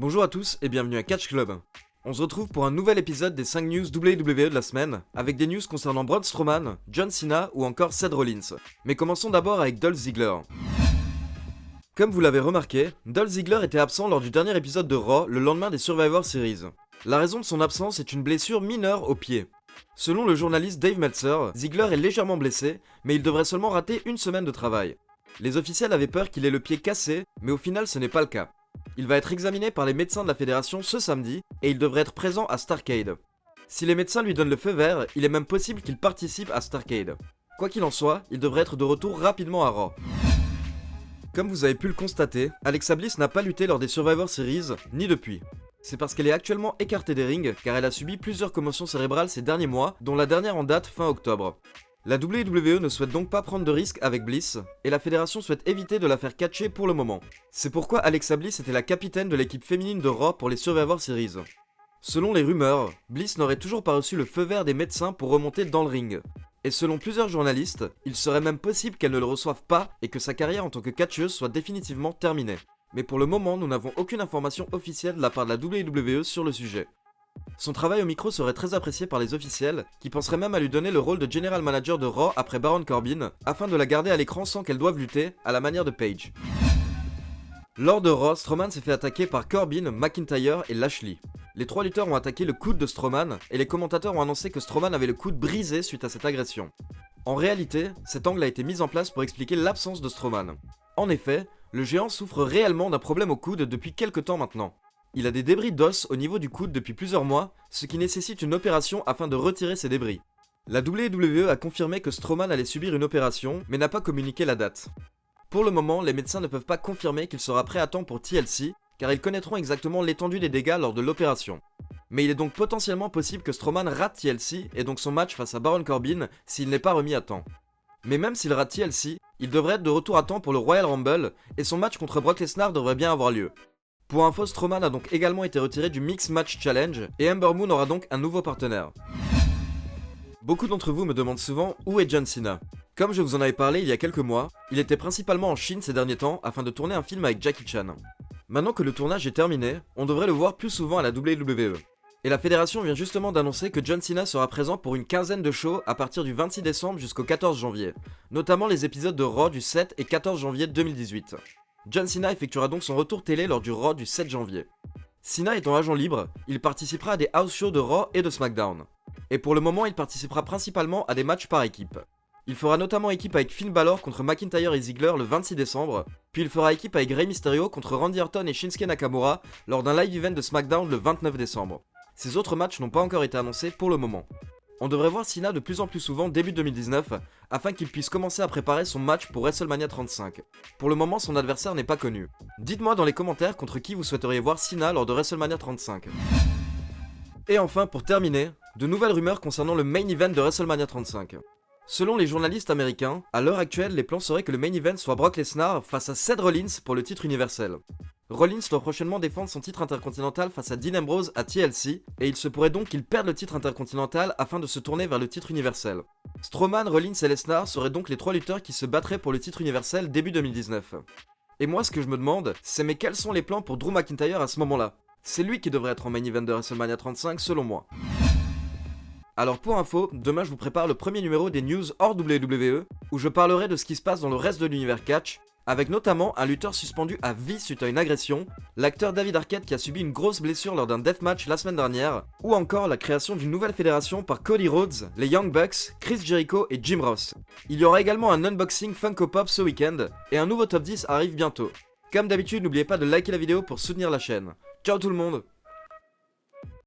Bonjour à tous et bienvenue à Catch Club. On se retrouve pour un nouvel épisode des 5 news WWE de la semaine, avec des news concernant Braun Strowman, John Cena ou encore Seth Rollins. Mais commençons d'abord avec Dolph Ziggler. Comme vous l'avez remarqué, Dolph Ziggler était absent lors du dernier épisode de Raw le lendemain des Survivor Series. La raison de son absence est une blessure mineure au pied. Selon le journaliste Dave Meltzer, Ziggler est légèrement blessé, mais il devrait seulement rater une semaine de travail. Les officiels avaient peur qu'il ait le pied cassé, mais au final ce n'est pas le cas. Il va être examiné par les médecins de la fédération ce samedi, et il devrait être présent à Starrcade. Si les médecins lui donnent le feu vert, il est même possible qu'il participe à Starrcade. Quoi qu'il en soit, il devrait être de retour rapidement à Raw. Comme vous avez pu le constater, Alexa Bliss n'a pas lutté lors des Survivor Series, ni depuis. C'est parce qu'elle est actuellement écartée des rings, car elle a subi plusieurs commotions cérébrales ces derniers mois, dont la dernière en date fin octobre. La WWE ne souhaite donc pas prendre de risques avec Bliss, et la fédération souhaite éviter de la faire catcher pour le moment. C'est pourquoi Alexa Bliss était la capitaine de l'équipe féminine de Raw pour les Survivor Series. Selon les rumeurs, Bliss n'aurait toujours pas reçu le feu vert des médecins pour remonter dans le ring. Et selon plusieurs journalistes, il serait même possible qu'elle ne le reçoive pas et que sa carrière en tant que catcheuse soit définitivement terminée. Mais pour le moment, nous n'avons aucune information officielle de la part de la WWE sur le sujet. Son travail au micro serait très apprécié par les officiels, qui penseraient même à lui donner le rôle de General Manager de Raw après Baron Corbin, afin de la garder à l'écran sans qu'elle doive lutter, à la manière de Paige. Lors de Raw, Strowman s'est fait attaquer par Corbin, McIntyre et Lashley. Les trois lutteurs ont attaqué le coude de Strowman, et les commentateurs ont annoncé que Strowman avait le coude brisé suite à cette agression. En réalité, cet angle a été mis en place pour expliquer l'absence de Strowman. En effet, le géant souffre réellement d'un problème au coude depuis quelques temps maintenant. Il a des débris d'os au niveau du coude depuis plusieurs mois, ce qui nécessite une opération afin de retirer ces débris. La WWE a confirmé que Strowman allait subir une opération, mais n'a pas communiqué la date. Pour le moment, les médecins ne peuvent pas confirmer qu'il sera prêt à temps pour TLC, car ils connaîtront exactement l'étendue des dégâts lors de l'opération. Mais il est donc potentiellement possible que Strowman rate TLC et donc son match face à Baron Corbin s'il n'est pas remis à temps. Mais même s'il rate TLC, il devrait être de retour à temps pour le Royal Rumble, et son match contre Brock Lesnar devrait bien avoir lieu. Pour info, Strowman a donc également été retiré du Mixed Match Challenge, et Ember Moon aura donc un nouveau partenaire. Beaucoup d'entre vous me demandent souvent où est John Cena. Comme je vous en avais parlé il y a quelques mois, il était principalement en Chine ces derniers temps afin de tourner un film avec Jackie Chan. Maintenant que le tournage est terminé, on devrait le voir plus souvent à la WWE. Et la fédération vient justement d'annoncer que John Cena sera présent pour une quinzaine de shows à partir du 26 décembre jusqu'au 14 janvier, notamment les épisodes de Raw du 7 et 14 janvier 2018. John Cena effectuera donc son retour télé lors du Raw du 7 janvier. Cena étant agent libre, il participera à des house shows de Raw et de SmackDown. Et pour le moment, il participera principalement à des matchs par équipe. Il fera notamment équipe avec Finn Balor contre McIntyre et Ziggler le 26 décembre, puis il fera équipe avec Rey Mysterio contre Randy Orton et Shinsuke Nakamura lors d'un live event de SmackDown le 29 décembre. Ces autres matchs n'ont pas encore été annoncés pour le moment. On devrait voir Cena de plus en plus souvent début 2019, afin qu'il puisse commencer à préparer son match pour WrestleMania 35. Pour le moment, son adversaire n'est pas connu. Dites-moi dans les commentaires contre qui vous souhaiteriez voir Cena lors de WrestleMania 35. Et enfin, pour terminer, de nouvelles rumeurs concernant le main event de WrestleMania 35. Selon les journalistes américains, à l'heure actuelle, les plans seraient que le main event soit Brock Lesnar face à Seth Rollins pour le titre universel. Rollins doit prochainement défendre son titre intercontinental face à Dean Ambrose à TLC, et il se pourrait donc qu'il perde le titre intercontinental afin de se tourner vers le titre universel. Strowman, Rollins et Lesnar seraient donc les trois lutteurs qui se battraient pour le titre universel début 2019. Et moi ce que je me demande, c'est mais quels sont les plans pour Drew McIntyre à ce moment-là? C'est lui qui devrait être en main event de WrestleMania 35 selon moi. Alors pour info, demain je vous prépare le premier numéro des news hors WWE, où je parlerai de ce qui se passe dans le reste de l'univers catch, avec notamment un lutteur suspendu à vie suite à une agression, l'acteur David Arquette qui a subi une grosse blessure lors d'un deathmatch la semaine dernière, ou encore la création d'une nouvelle fédération par Cody Rhodes, les Young Bucks, Chris Jericho et Jim Ross. Il y aura également un unboxing Funko Pop ce week-end, et un nouveau top 10 arrive bientôt. Comme d'habitude, n'oubliez pas de liker la vidéo pour soutenir la chaîne. Ciao tout le monde!